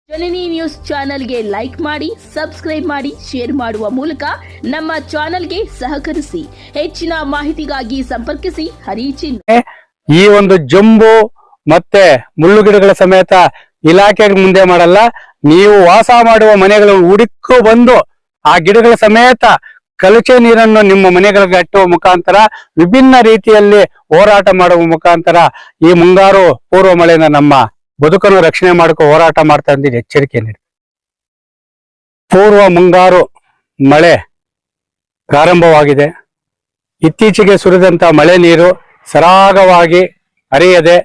ಜನನಿ news ಚಾನೆಲ್ಗೆ like ಮಾಡಿ, subscribe ಮಾಡಿ, ಶೇರ್ ಮಾಡುವ ಮೂಲಕ ನಮ್ಮ ಚಾನೆಲ್ಗೆ ಸಹಕರಿಸಿ. ಹೆಚ್ಚಿನ ಮಾಹಿತಿಗಾಗಿ ಸಂಪರ್ಕಿಸಿ ಹರಿಚಿಹ್ನೆ. ಈ ಒಂದು ಜಂಬು ಮತ್ತೆ ಮುಳ್ಳುಗಿಡಗಳ ಸಮೇತ ಇಲಾಖೆ ಮುಂದೆ ಮಾಡಲ್ಲ, ನೀವು ವಾಸ ಮಾಡುವ ಮನೆಗಳನ್ನು ಹುಡುಕು ಬಂದು ಆ ಗಿಡಗಳ ಸಮೇತ ಕಲಚೆ ನೀರನ್ನು ನಿಮ್ಮ ಮನೆಗಳಿಗೆ ಅಟ್ಟುವ ಮುಖಾಂತರ ವಿಭಿನ್ನ ರೀತಿಯಲ್ಲಿ ಹೋರಾಟ ಮಾಡುವ ಮುಖಾಂತರ ಈ ಮುಂಗಾರು ಪೂರ್ವ ಮಳೆಯಿಂದ ನಮ್ಮ ಬದುಕನ್ನು ರಕ್ಷಣೆ ಮಾಡ್ಕೊ ಹೋರಾಟ ಮಾಡ್ತಾ ಇದ್ದೀನಿ. ಎಚ್ಚರಿಕೆ ನೀಡಿ. ಪೂರ್ವ ಮುಂಗಾರು ಮಳೆ ಪ್ರಾರಂಭವಾಗಿದೆ. ಇತ್ತೀಚೆಗೆ ಸುರಿದಂತ ಮಳೆ ನೀರು ಸರಾಗವಾಗಿ ಹರಿಯದೆ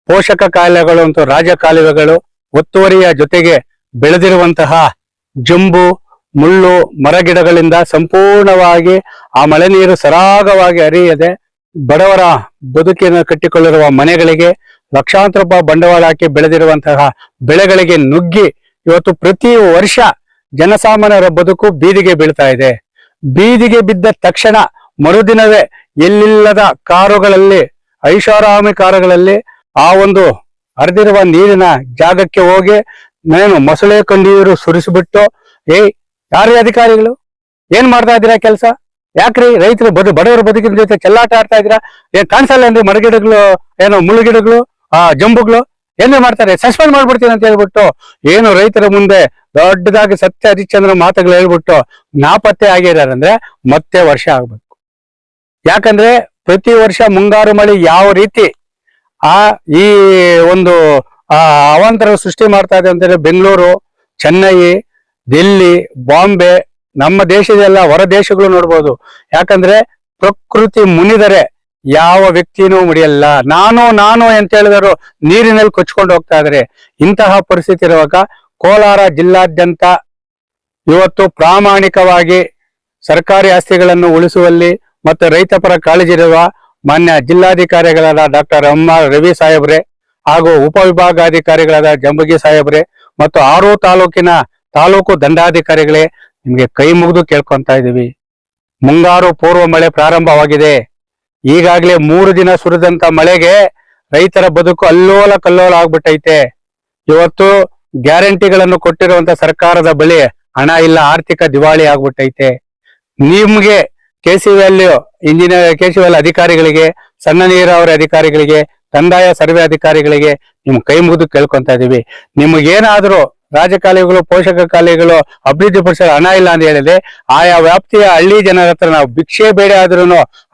ಪೋಷಕ ಕಾಯಿಲೆಗಳು ಮತ್ತು ರಾಜಕಾಲುವೆಗಳು ಒತ್ತುವರಿಯ ಜೊತೆಗೆ ಬೆಳೆದಿರುವಂತಹ ಜಂಬು ಮುಳ್ಳು ಮರಗಿಡಗಳಿಂದ ಸಂಪೂರ್ಣವಾಗಿ ಆ ಮಳೆ ನೀರು ಸರಾಗವಾಗಿ ಹರಿಯದೆ ಬಡವರ ಬದುಕಿನ ಕಟ್ಟಿಕೊಳ್ಳಿರುವ ಮನೆಗಳಿಗೆ ಲಕ್ಷಾಂತರ ರೂಪಾಯಿ ಬಂಡವಾಳ ಹಾಕಿ ಬೆಳೆದಿರುವಂತಹ ಬೆಳೆಗಳಿಗೆ ನುಗ್ಗಿ ಇವತ್ತು ಪ್ರತಿ ವರ್ಷ ಜನಸಾಮಾನ್ಯರ ಬದುಕು ಬೀದಿಗೆ ಬೀಳ್ತಾ ಇದೆ. ಬೀದಿಗೆ ಬಿದ್ದ ತಕ್ಷಣ ಮರುದಿನವೇ ಎಲ್ಲಿಲ್ಲದ ಕಾರುಗಳಲ್ಲಿ, ಐಷಾರಾಮಿ ಕಾರುಗಳಲ್ಲಿ ಆ ಒಂದು ಹರಿದಿರುವ ನೀರಿನ ಜಾಗಕ್ಕೆ ಹೋಗಿ ಮೊಸಳೆ ಕಂಡೀರು ಸುರಿಸಿಬಿಟ್ಟು, ಯಾರೇ ಅಧಿಕಾರಿಗಳು ಏನ್ ಮಾಡ್ತಾ ಇದ್ದೀರಾ ಕೆಲಸ? ಯಾಕ್ರಿ ರೈತರು ಬಡವರ ಬದುಕಿನ ಜೊತೆ ಚೆಲ್ಲಾಟ ಆಡ್ತಾ ಇದ್ದೀರಾ? ಏನ್ ಕಾಣಿಸಲ್ಲ ಏನ್ರಿ? ಮರಗಿಡಗಳು, ಮುಳ್ಳುಗಿಡಗಳು, ಜಂಬುಗಳು ಏನೇ ಮಾಡ್ತಾರೆ? ಸಸ್ಪೆಂಡ್ ಮಾಡ್ಬಿಡ್ತೀನಿ ಅಂತ ಹೇಳ್ಬಿಟ್ಟು ರೈತರ ಮುಂದೆ ದೊಡ್ಡದಾಗಿ ಸತ್ಯ ಹರಿಶ್ಚಂದ್ರ ಮಾತುಗಳು ಹೇಳ್ಬಿಟ್ಟು ನಾಪತ್ತೆ ಆಗಿದಾರಂದ್ರೆ ಮತ್ತೆ ವರ್ಷ ಆಗ್ಬೇಕು. ಯಾಕಂದ್ರೆ ಪ್ರತಿ ವರ್ಷ ಮುಂಗಾರು ಮಳೆ ಯಾವ ರೀತಿ ಈ ಒಂದು ಅವಾಂತರ ಸೃಷ್ಟಿ ಮಾಡ್ತಾ ಇದೆ ಅಂತಂದ್ರೆ ಬೆಂಗಳೂರು, ಚೆನ್ನೈ, ದಿಲ್ಲಿ, ಬಾಂಬೆ, ನಮ್ಮ ದೇಶದೆಲ್ಲ ಹೊರ ದೇಶಗಳು ನೋಡ್ಬೋದು. ಯಾಕಂದ್ರೆ ಪ್ರಕೃತಿ ಮುನಿದರೆ ಯಾವ ವ್ಯಕ್ತಿನೂ ಮುಡಿಯಲ್ಲ. ನಾನು ಅಂತ ಹೇಳಿದರು ನೀರಿನಲ್ಲಿ ಕೊಚ್ಕೊಂಡು ಹೋಗ್ತಾ ಇದ್ದಾರೆ. ಇಂತಹ ಪರಿಸ್ಥಿತಿ ಇರುವಾಗ ಕೋಲಾರ ಜಿಲ್ಲಾದ್ಯಂತ ಇವತ್ತು ಪ್ರಾಮಾಣಿಕವಾಗಿ ಸರ್ಕಾರಿ ಆಸ್ತಿಗಳನ್ನು ಉಳಿಸುವಲ್ಲಿ ಮತ್ತು ರೈತ ಪರ ಕಾಳಜಿ ಇರುವ ಮಾನ್ಯ ಜಿಲ್ಲಾಧಿಕಾರಿಗಳಾದ ಡಾಕ್ಟರ್ ರವಿ ಸಾಹೇಬ್ರೆ ಹಾಗೂ ಉಪವಿಭಾಗಾಧಿಕಾರಿಗಳಾದ ಜಂಬಗಿ ಸಾಹೇಬ್ರೆ ಮತ್ತು ಆರು ತಾಲೂಕಿನ ತಾಲೂಕು ದಂಡಾಧಿಕಾರಿಗಳೇ, ನಿಮ್ಗೆ ಕೈ ಮುಗಿದು ಕೇಳ್ಕೊಂತ ಇದೀವಿ. ಮುಂಗಾರು ಪೂರ್ವ ಮಳೆ ಪ್ರಾರಂಭವಾಗಿದೆ. ಈಗಾಗಲೇ 3 ದಿನ ಸುರಿದಂತ ಮಳೆಗೆ ರೈತರ ಬದುಕು ಅಲ್ಲೋಲ ಕಲ್ಲೋಲ ಆಗ್ಬಿಟ್ಟೈತೆ. ಇವತ್ತು ಗ್ಯಾರಂಟಿಗಳನ್ನು ಕೊಟ್ಟಿರುವಂತ ಸರ್ಕಾರದ ಬಳಿ ಹಣ ಇಲ್ಲ, ಆರ್ಥಿಕ ದಿವಾಳಿ ಆಗ್ಬಿಟ್ಟೈತೆ. ನಿಮ್ಗೆ ಕೆಸಿಎಲ್ ಅಧಿಕಾರಿಗಳಿಗೆ, ಸಣ್ಣ ನೀರಾವರಿ ಅಧಿಕಾರಿಗಳಿಗೆ, ಕಂದಾಯ ಸರ್ವೆ ಅಧಿಕಾರಿಗಳಿಗೆ ನಿಮ್ ಕೈ ಮುಗಿದು ಕೇಳ್ಕೊಂತ ಇದೀವಿ. ನಿಮಗೇನಾದ್ರೂ ರಾಜಕಾಲುವೆಗಳು, ಪೋಷಕ ಕಾಲುವೆಗಳು ಅಭಿವೃದ್ಧಿ ಪಡಿಸಲು ಹಣ ಇಲ್ಲ ಅಂತ ಹೇಳಿದ್ರೆ ಆಯಾ ವ್ಯಾಪ್ತಿಯ ಹಳ್ಳಿ ಜನರ ಹತ್ರ ನಾವು ಭಿಕ್ಷೆ ಬೇಡ ಆದ್ರೂ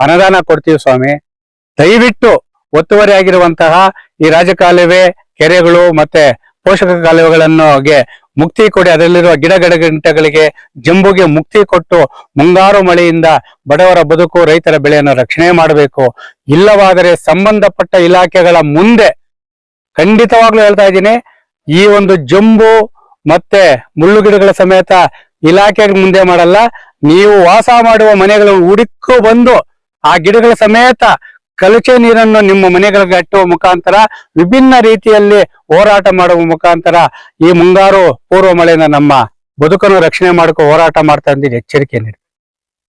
ಅನುದಾನ ಕೊಡ್ತೀವಿ ಸ್ವಾಮಿ. ದಯವಿಟ್ಟು ಒತ್ತುವರಿ ಆಗಿರುವಂತಹ ಈ ರಾಜಕಾಲುವೆ, ಕೆರೆಗಳು ಮತ್ತೆ ಪೋಷಕ ಕಾಲುವೆಗಳನ್ನು ಮುಕ್ತಿ ಕೊಡಿ. ಅದರಲ್ಲಿರುವ ಗಿಡಗಂಟೆಗಳಿಗೆ, ಜಂಬುಗೆ ಮುಕ್ತಿ ಕೊಟ್ಟು ಮುಂಗಾರು ಮಳೆಯಿಂದ ಬಡವರ ಬದುಕು, ರೈತರ ಬೆಳೆಯನ್ನು ರಕ್ಷಣೆ ಮಾಡಬೇಕು. ಇಲ್ಲವಾದರೆ ಸಂಬಂಧಪಟ್ಟ ಇಲಾಖೆಗಳ ಮುಂದೆ ಖಂಡಿತವಾಗ್ಲೂ ಹೇಳ್ತಾ ಇದ್ದೀನಿ, ಈ ಒಂದು ಜಂಬು ಮತ್ತೆ ಮುಳ್ಳುಗಿಡಗಳ ಸಮೇತ ಇಲಾಖೆ ಮುಂದೆ ಮಾಡಲ್ಲ, ನೀವು ವಾಸ ಮಾಡುವ ಮನೆಗಳನ್ನು ಹುಡುಕು ಬಂದು ಆ ಗಿಡಗಳ ಸಮೇತ ಕಲಚೆ ನೀರನ್ನು ನಿಮ್ಮ ಮನೆಗಳಿಗೆ ಅಟ್ಟುವ ಮುಖಾಂತರ ವಿಭಿನ್ನ ರೀತಿಯಲ್ಲಿ ಹೋರಾಟ ಮಾಡುವ ಮುಖಾಂತರ ಈ ಮುಂಗಾರು ಪೂರ್ವ ಮಳೆಯಿಂದ ನಮ್ಮ ಬದುಕನ್ನು ರಕ್ಷಣೆ ಮಾಡ್ಕೊ ಹೋರಾಟ ಮಾಡ್ತಾ ಇದ್ದೀನಿ. ಎಚ್ಚರಿಕೆ ನೀಡಿ.